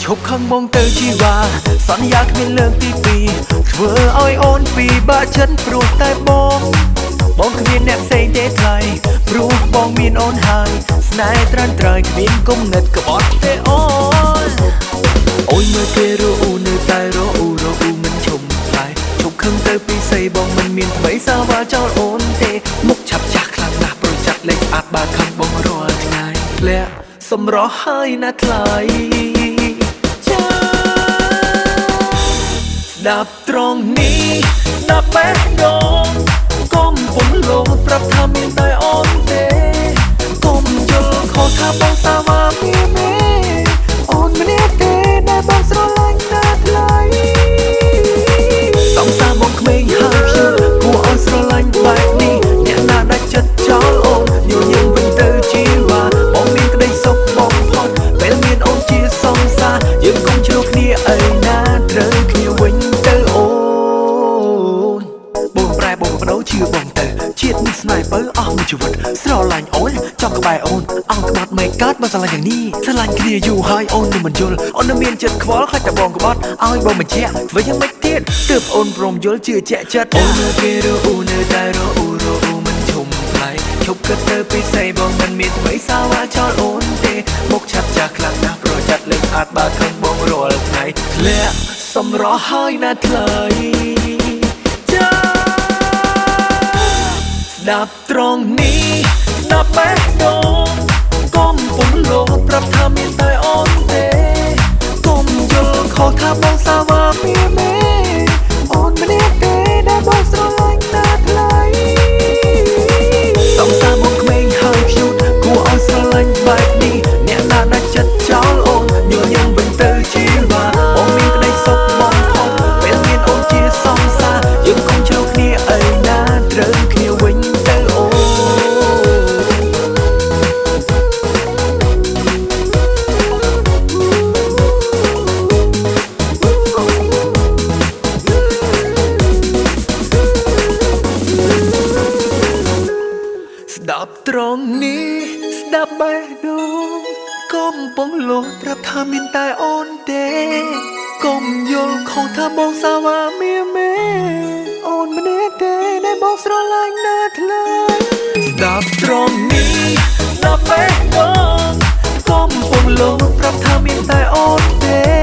ឈប់ខឹងបងទៅជីវ៉ាសន្យាគ្មានលើកទីពីរធ្វើឲ្យអូនពីបាក់ចិត្តព្រោះតែបងគ្មានអ្នកផ្សេងទេថ្លៃព្រោះបងមានអូនហើយស្នេហ៍ត្រានត្រើយគ្មានគំនិតក្បត់ទេអូនអូយមើលគេរអ៊ូនៅតែរអ៊ូមិនឈុំថ្លៃឈប់ខឹងទៅពីស្អីបងមិនមានថ្មីសាវ៉ាចោលអូនទេមុខឆាប់ចាស់ខ្លាំងណាស់ប្រយ័ត្នលេខស្អាតបើខឹងបងរាល់ថ្ងៃធ្លាក់សម្រស់ហើយណាថ្លៃចាស្ដាប់ត្រង់នេះស្ដាប់បេះដូងកុំពំលោប្រាប់ថាមានតែអូនទេកុំយល់ខុសថាបងសាវ៉ាមានទេអូនម្នាក់ទេដែលបងស្រឡាញ់ណាថ្លៃសង្សារបងក្មេងហើយខ្ញុំគួរឲ្យស្រឡាញ់បែបនេះអ្នកណាដាច់ចិត្តចោលអូនញញឹមវិញទៅជីវ៉ាបងមានក្តីសុខបងផុតពេលមានអូនជាសង្សារយើងកុំជ្រុលគ្នាអីណាត្រូវគ្នាវិញទៅអូនបងប្រែបងបដូរជឿបងទៅជាតិនេះស្នេហ៍បើអស់មួយជីវិតស្រឡាញ់អូនចង់ក្បែរអូនអង្គក្បត់មិនកើតបើស្រឡាញ់យ៉ាងនេះស្រឡាញ់គ្នាយូរហើយអូននឹងមិនយល់អូននឹងមានចិត្តខ្វល់ខ្លាចតែបងក្បត់ឲ្យបងបញ្ជាក់ធ្វើយ៉ាងម៉េចទៀតទើបអូនព្រមយល់ជឿជាក់ចិត្តអូននៅគេរអ៊ូនៅតែរអ៊ូមិនឈុំថ្លៃឈប់គិតទៅពីស្អីបងមិនមានថ្មីសាវ៉ាចោលអូនទេមុខឆាប់ចាស់ខ្លាំងណាស់ប្រយ័ត្នលេខស្អាតបើខឹងបងរាល់ថ្ងៃធ្លាក់សម្រស់ហើយណាថ្លៃចាស្ដាប់ត្រង់នេះស្ដាប់បេះដូងកុំពំលោប្រាប់ថាមានតែអូនទេកុំយល់ខុសថាបងសាវ៉ាមានទេអូនម្នាក់ទេដែលបងស្រឡាញ់ណាថ្លៃសង្សារបងក្មេងហើយខ្ញុំគួរឲ្យស្រឡាញ់បែបនេះអ្នកណាដាច់ចិត្តចោលអូនញញឹមវិញទៅជីវ៉ាបងមានក្តីសុខបងផុតពេលមានអូនជាសង្សារយើងកុំជ្រុលគ្នាអីណាត្រូវគ្នាវិញទៅអូនស្ដាប់ត្រង់នេះស្ដាប់បេះដូងកុំបងលោប្រាប់ថាមានតែអូនទេកុំយល់ខុសថាបងសាវ៉ាមានទេអូនម្នាក់ទេដែលបងស្រឡាញ់ណាថ្លៃស្ដាប់ត្រង់នេះស្ដាប់បេះដូងកុំបងលោប្រាប់ថាមានតែអូនទេ